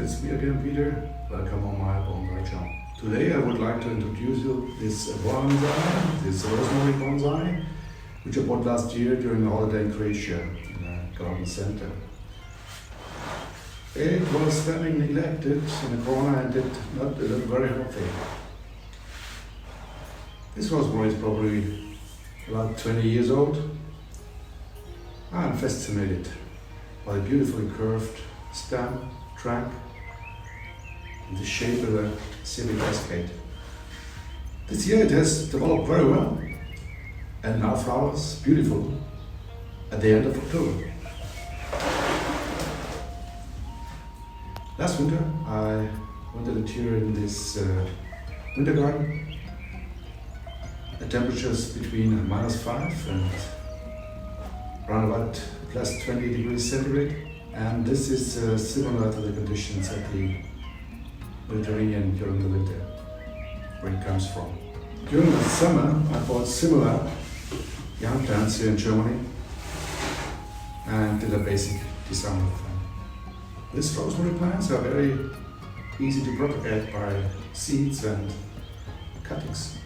it's me again, Peter. Welcome on my bonsai channel. Today I would like to introduce you this bonsai, this rosemary bonsai, which I bought last year during a holiday in Croatia in a garden center. It was standing neglected in a corner and did not look very healthy. This rosemary is probably about 20 years old. I'm fascinated by the beautifully curved stem, trunk, and the shape of the civic cascade. This year it has developed very well and now flowers beautiful at the end of October. Last winter I wanted a tour in this winter garden. The temperatures between -5 and around about plus 20 degrees centigrade, and this is similar to the conditions at the Mediterranean during the winter, where it comes from. During the summer I bought similar young plants here in Germany and did a basic design of them. These rosemary plants are very easy to propagate by seeds and cuttings.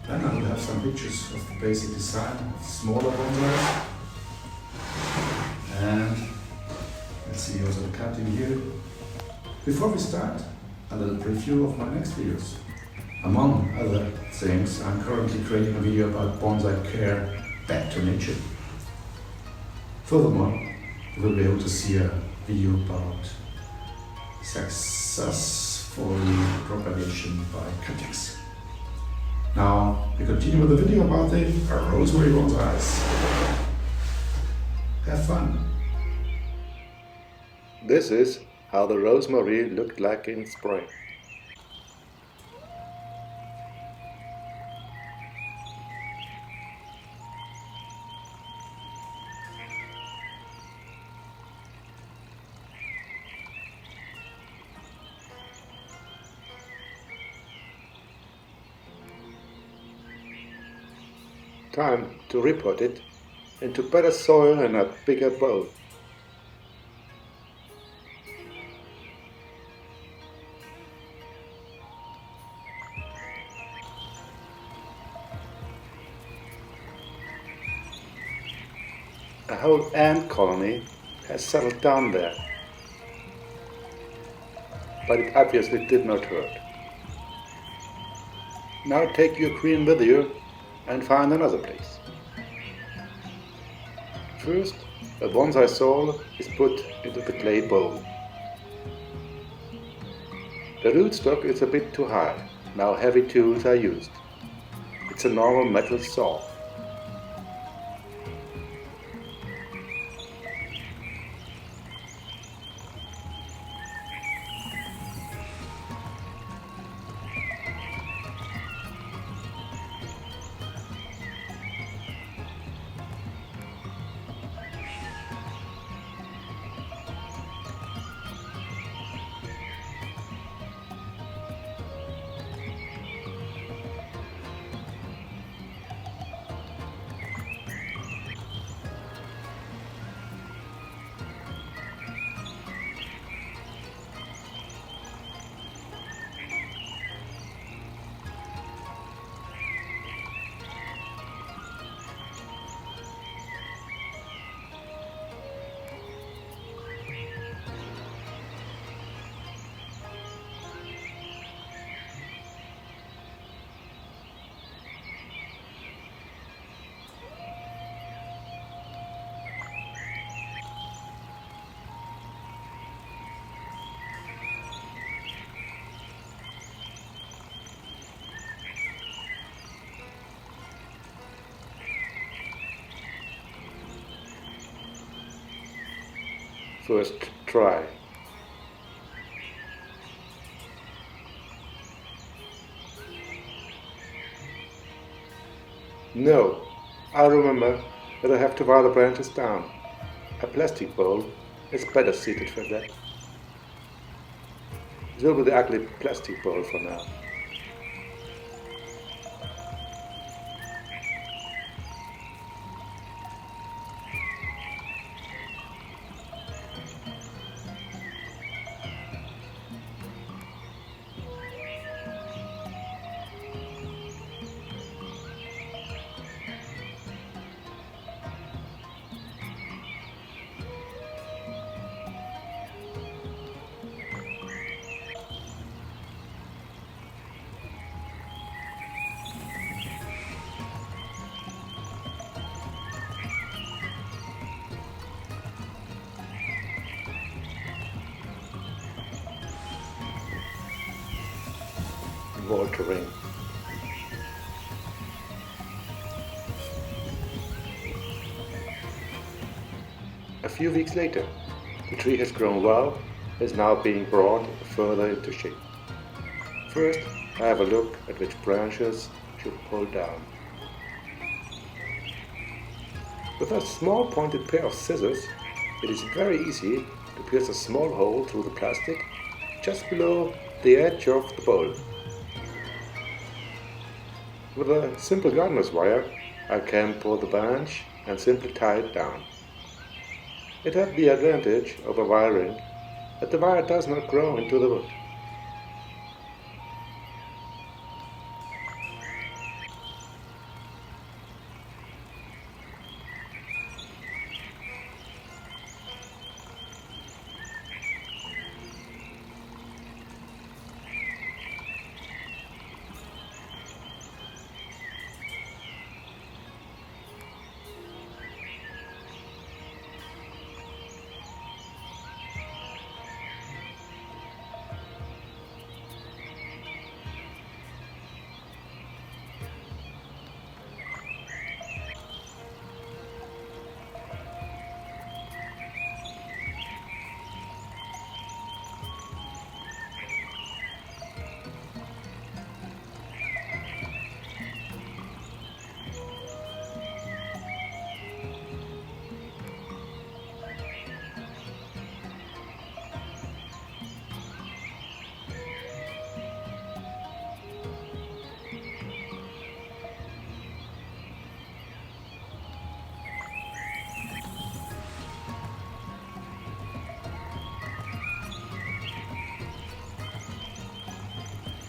Then I will have some pictures of the basic design of smaller bonsais. And let's see also the cutting here. Before we start, a little preview of my next videos. Among other things, I'm currently creating a video about bonsai care back to nature. Furthermore, you will be able to see a video about successful propagation by cuttings. Now, we continue with the video about the rosemary bonsais. Have fun! This is how the rosemary looked like in spring. Time to repot it into better soil and a bigger bowl. A whole ant colony has settled down there, but it obviously did not hurt. Now take your queen with you and find another place. First, a bonsai soil is put into the clay bowl. The rootstock is a bit too high. Now heavy tools are used. It's a normal metal saw. First try. No, I remember that I have to wire the branches down. A plastic bowl is better suited for that. It will be the ugly plastic bowl for now. Walter-ring. A few weeks later, the tree has grown well and is now being brought further into shape. First, I have a look at which branches should pull down. With a small pointed pair of scissors, it is very easy to pierce a small hole through the plastic just below the edge of the bowl. With a simple gardener's wire, I can pull the branch and simply tie it down. It has the advantage over wiring that the wire does not grow into the wood.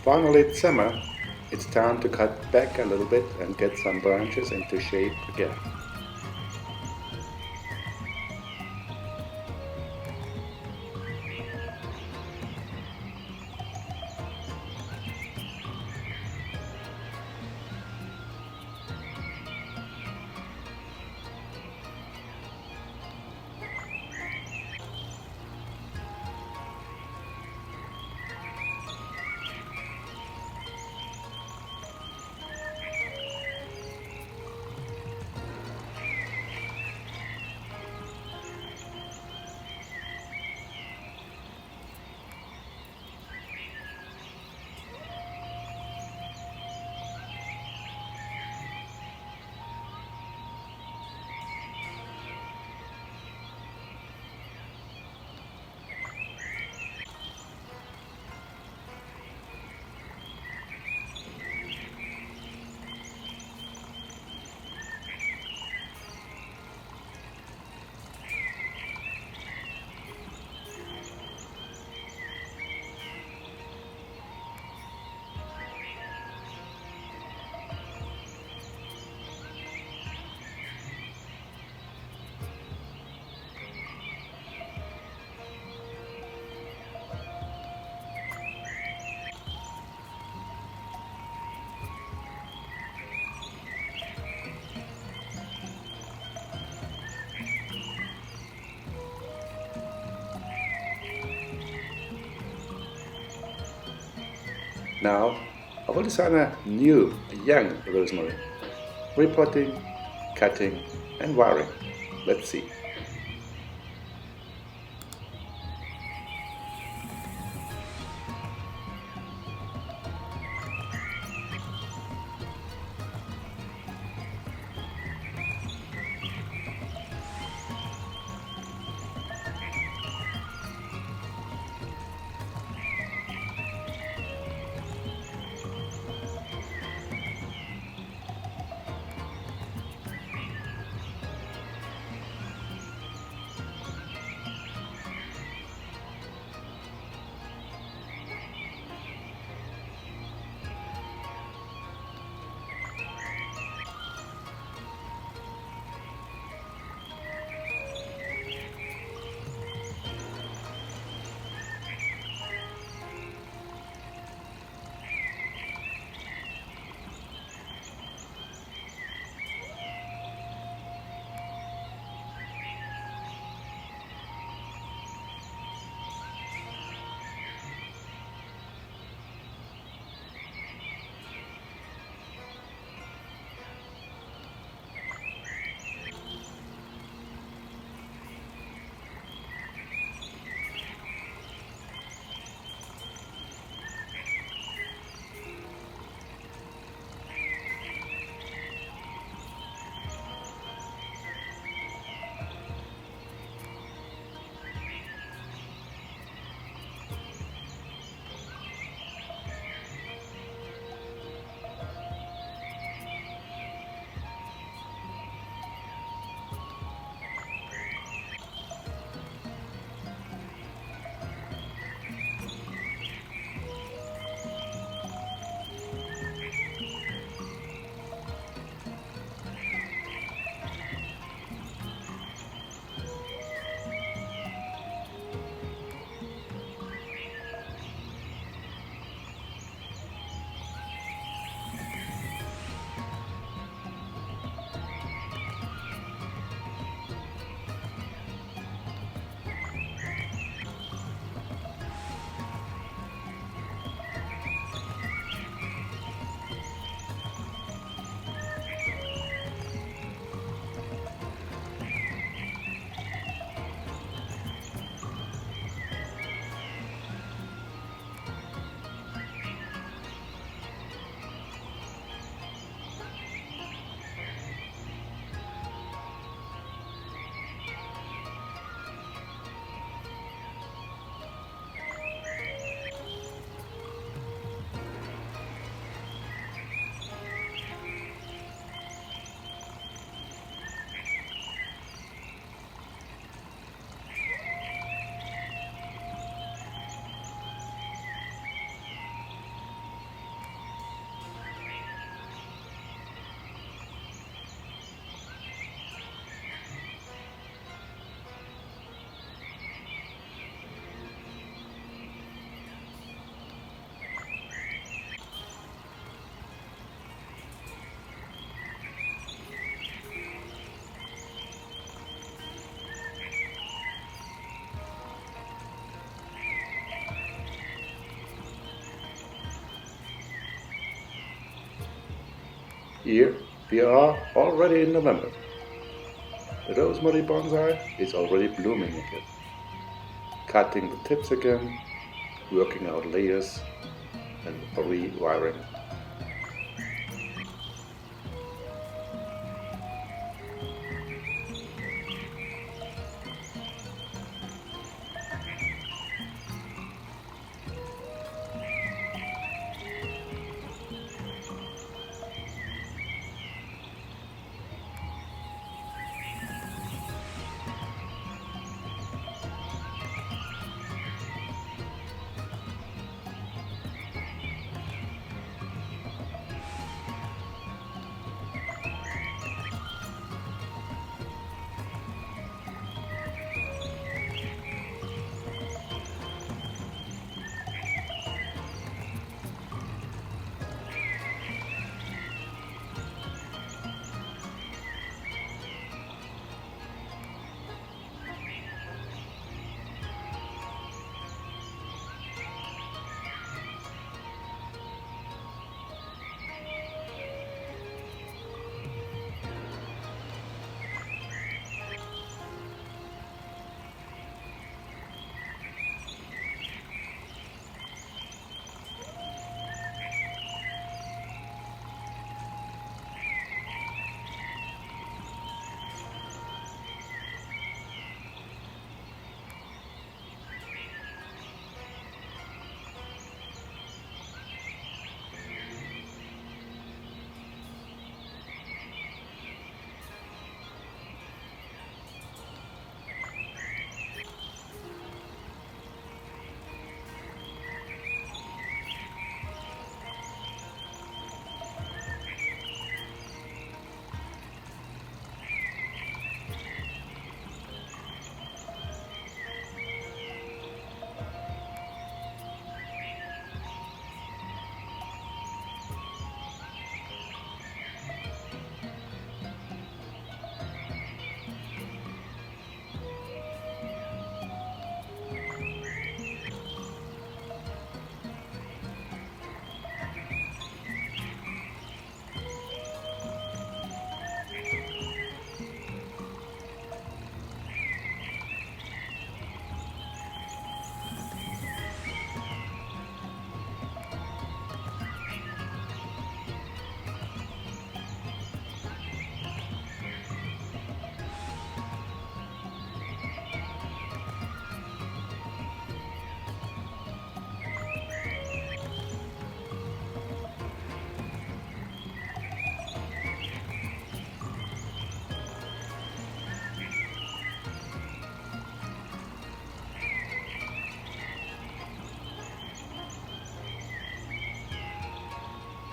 Finally, it's summer. It's time to cut back a little bit and get some branches into shape again. Now, I will design a new, young rosemary. Repotting, cutting and wiring. Let's see. Here we are already in November. The rosemary bonsai is already blooming again. Cutting the tips again, working out layers and rewiring.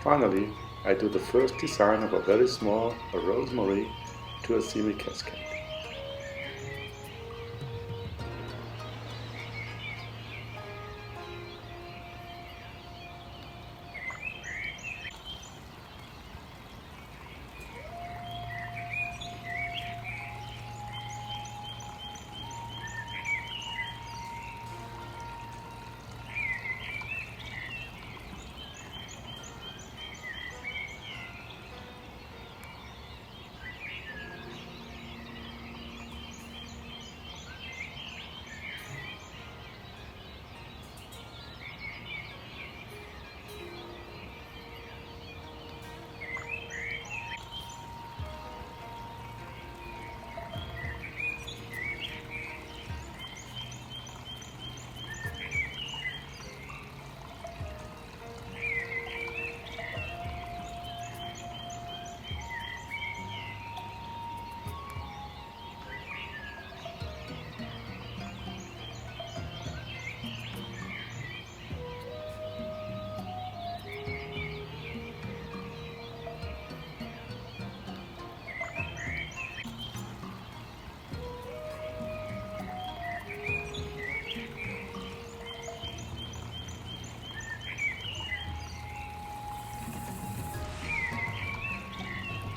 Finally, I do the first design of a very small rosemary to a semi-cascade.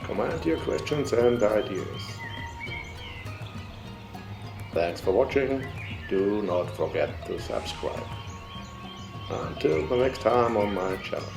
Comment your questions and ideas. Thanks for watching. Do not forget to subscribe. Until the next time on my channel.